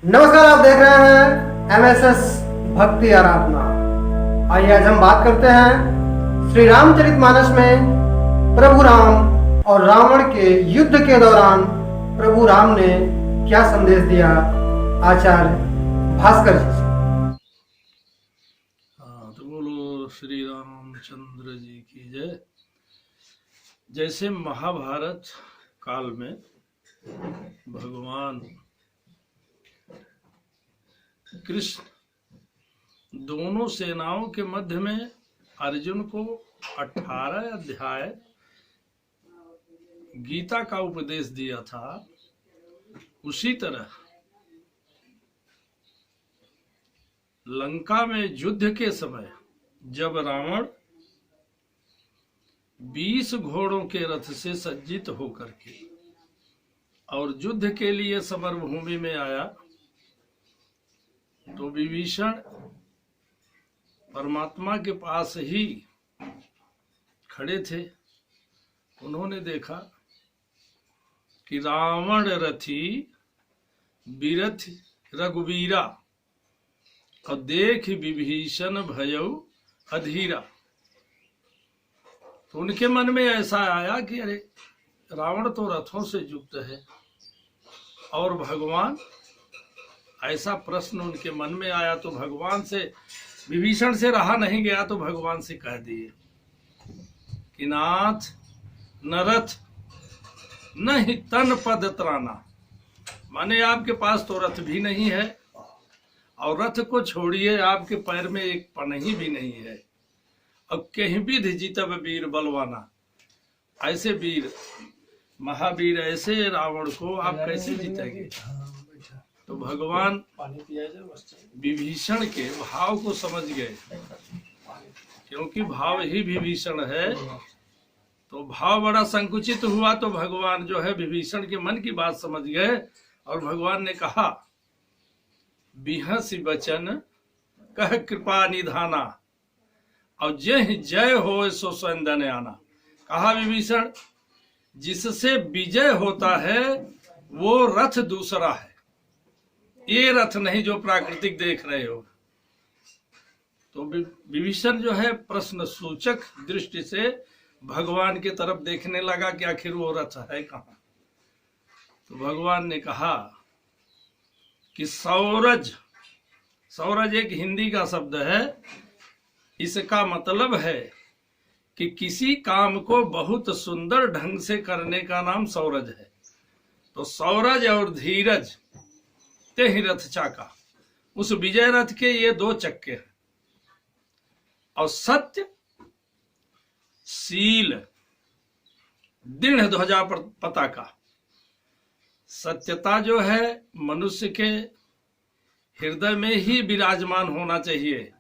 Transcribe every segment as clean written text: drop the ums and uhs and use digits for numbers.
नमस्कार, आप देख रहे हैं एमएसएस भक्ति आराधना। आइए आज हम बात करते हैं श्री रामचरितमानस में प्रभु राम और रावण के युद्ध के दौरान प्रभु राम ने क्या संदेश दिया। आचार्य भास्कर जी से। हाँ, तो बोलो श्री रामचंद्र जी की जय। जैसे महाभारत काल में भगवान कृष्ण दोनों सेनाओं के मध्य में अर्जुन को 18 अध्याय गीता का उपदेश दिया था, उसी तरह लंका में युद्ध के समय जब रावण 20 घोड़ों के रथ से सज्जित होकर के और युद्ध के लिए समरभूमि में आया, तो विभीषण परमात्मा के पास ही खड़े थे। उन्होंने देखा कि रावण रथी बिरथ रघुवीरा और देख विभीषण भयउ अधीरा। तो उनके मन में ऐसा आया कि अरे रावण तो रथों से युक्त है, और भगवान, ऐसा प्रश्न उनके मन में आया। तो भगवान से, विभीषण से रहा नहीं गया, तो भगवान से कह दिए कि नाथ न रथ न ही तन पद त्राना, माने आपके पास तो रथ भी नहीं है, और रथ को छोड़िए आपके पैर में एक पनही भी नहीं है, अब कहीं विध जीतब वीर बलवाना। ऐसे वीर महावीर ऐसे रावण को आप कैसे जीतेंगे। तो भगवान विभीषण के भाव को समझ गए, क्योंकि भाव ही विभीषण है, तो भाव बड़ा संकुचित हुआ। तो भगवान जो है विभीषण के मन की बात समझ गए, और भगवान ने कहा बिहसी बचन कह कृपा निधाना, और जय जय हो सो स्वयं आना। कहा विभीषण, जिससे विजय होता है वो रथ दूसरा है, ये रथ नहीं जो प्राकृतिक देख रहे हो। तो विभीषण जो है प्रश्न सूचक दृष्टि से भगवान की तरफ देखने लगा कि आखिर वो रथ है कहाँ। तो भगवान ने कहा कि सौरज, सौरज एक हिंदी का शब्द है, इसका मतलब है कि किसी काम को बहुत सुंदर ढंग से करने का नाम सौरज है। तो सौरज और धीरज ते ही रथ चाका, उस विजय रथ के ये दो चक्के हैं। और सत्य शील दृढ़ ध्वजा पताका, सत्यता जो है मनुष्य के हृदय में ही विराजमान होना चाहिए,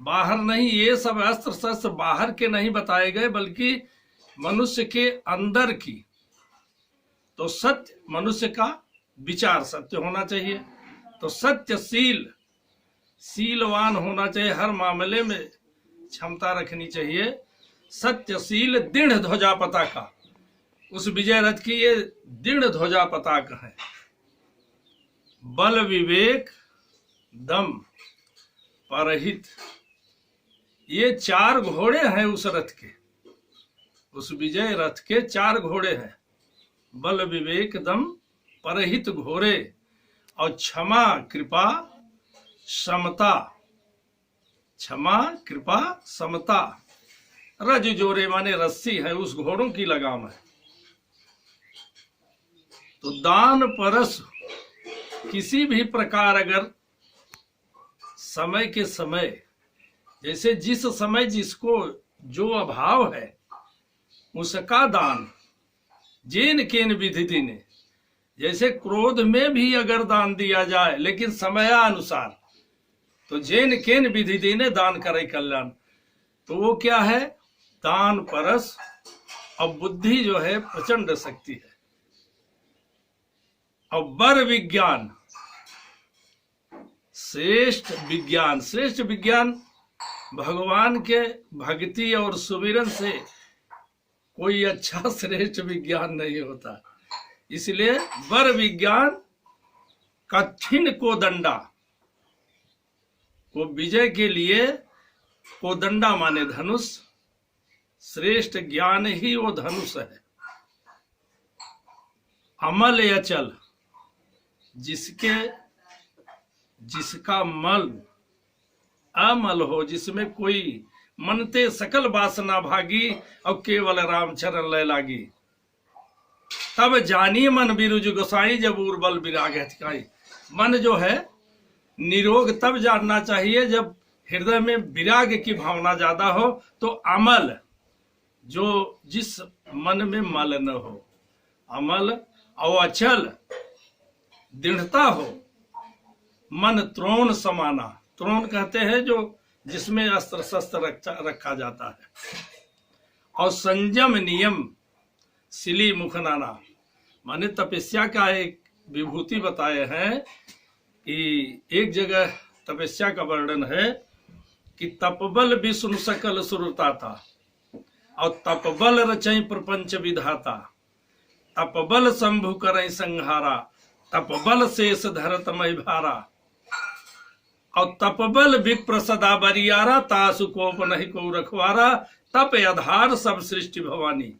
बाहर नहीं। ये सब अस्त्र शस्त्र बाहर के नहीं बताए गए, बल्कि मनुष्य के अंदर की। तो सत्य, मनुष्य का विचार सत्य होना चाहिए। तो सत्यशील, शीलवान होना चाहिए, हर मामले में क्षमता रखनी चाहिए। सत्यशील दृढ़ ध्वजा पताका, उस विजय रथ की ये दृढ़ ध्वजा पताका है। बल विवेक दम परहित, ये 4 घोड़े हैं उस रथ के, उस विजय रथ के 4 घोड़े हैं। बल विवेक दम परहित घोड़े, और क्षमा कृपा समता, क्षमा कृपा समता। रज जोरे माने रस्सी है, उस घोड़ों की लगाम है। तो दान परस, किसी भी प्रकार अगर समय के समय, जैसे जिस समय जिसको जो अभाव है उसका दान, जेन केन विधि दीने। जैसे क्रोध में भी अगर दान दिया जाए लेकिन समयानुसार, तो जेन केन विधि दीने दान करे कल्याण। तो वो क्या है, दान परस। और बुद्धि जो है प्रचंड शक्ति है। और बर विज्ञान, श्रेष्ठ विज्ञान, श्रेष्ठ विज्ञान भगवान के भक्ति और सुमिरन से कोई अच्छा श्रेष्ठ विज्ञान नहीं होता। इसलिए वर विज्ञान कठिन कोदंडा, को विजय के लिए कोदंडा माने धनुष, श्रेष्ठ ज्ञान ही वो धनुष है। अमल अचल, जिसका मल अमल हो, जिसमें कोई मनते सकल वासना भागी और केवल राम चरण लय लागी। तब जानी मन बिरुज गोसाई, जब उर्बल विराग हथिकाई। मन जो है निरोग तब जानना चाहिए जब हृदय में विराग की भावना ज्यादा हो, तो अमल, जो जिस मन में मल न हो, अमल और अचल दृढ़ता हो। मन त्रोण समाना, त्रोण कहते हैं जो जिसमें अस्त्र शस्त्र रखा जाता है। और संयम नियम सिली मुख नाना, माने तपस्या का एक विभूति बताए हैं कि एक जगह तपस्या का वर्णन है कि तपबल विष्णु सकल सुरता था, और तपबल रचई प्रपंच विधाता, तपबल शंभु करई संहारा, तपबल शेष धरत मय भारा, और तपबल विप्र सदा बरियारा, तासु कोप नहीं को रखवारा, तप आधार सब सृष्टि भवानी।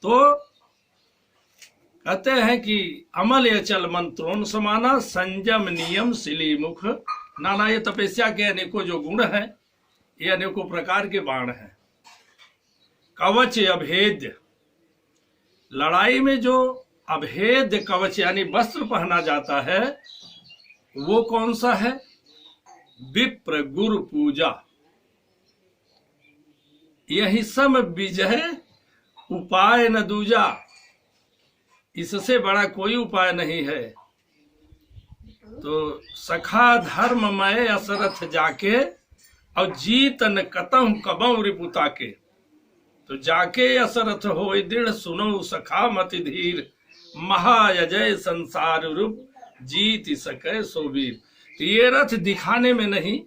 तो कहते हैं कि अमल अचल मन त्रोण समाना, संयम नियम सिली मुख नाना। ये तपस्या के अनेकों जो गुण हैं, ये अनेकों प्रकार के बाण हैं। कवच अभेद्य, लड़ाई में जो अभेद्य कवच यानी वस्त्र पहना जाता है, वो कौन सा है? विप्र गुरु पूजा। यही सम विजय उपाय न दूजा, इससे बड़ा कोई उपाय नहीं है। तो सखा धर्ममय असरथ जाके, और जीतन कतम कबऊ रिपुता के। तो जाके असरथ हो दृढ़, सुनो सखा मति धीर, महायजय संसार रूप, जीत सके सोवीर। तो ये रथ दिखाने में नहीं,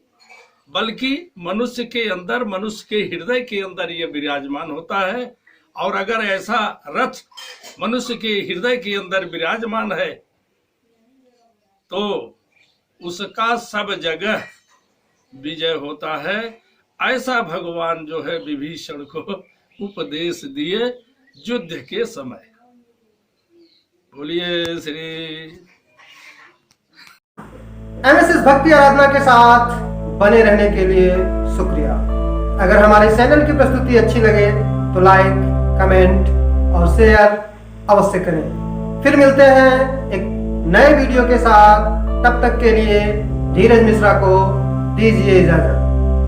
बल्कि मनुष्य के अंदर, मनुष्य के हृदय के अंदर ये विराजमान होता है। और अगर ऐसा रथ मनुष्य के हृदय के अंदर विराजमान है, तो उसका सब जगह विजय होता है। ऐसा भगवान जो है विभीषण को उपदेश दिए युद्ध के समय। बोलिए श्री एमएसएस भक्ति आराधना के साथ बने रहने के लिए शुक्रिया। अगर हमारे चैनल की प्रस्तुति अच्छी लगे तो लाइक, कमेंट और शेयर अवश्य करें। फिर मिलते हैं एक नए वीडियो के साथ। तब तक के लिए धीरज मिश्रा को दीजिए इजाजत।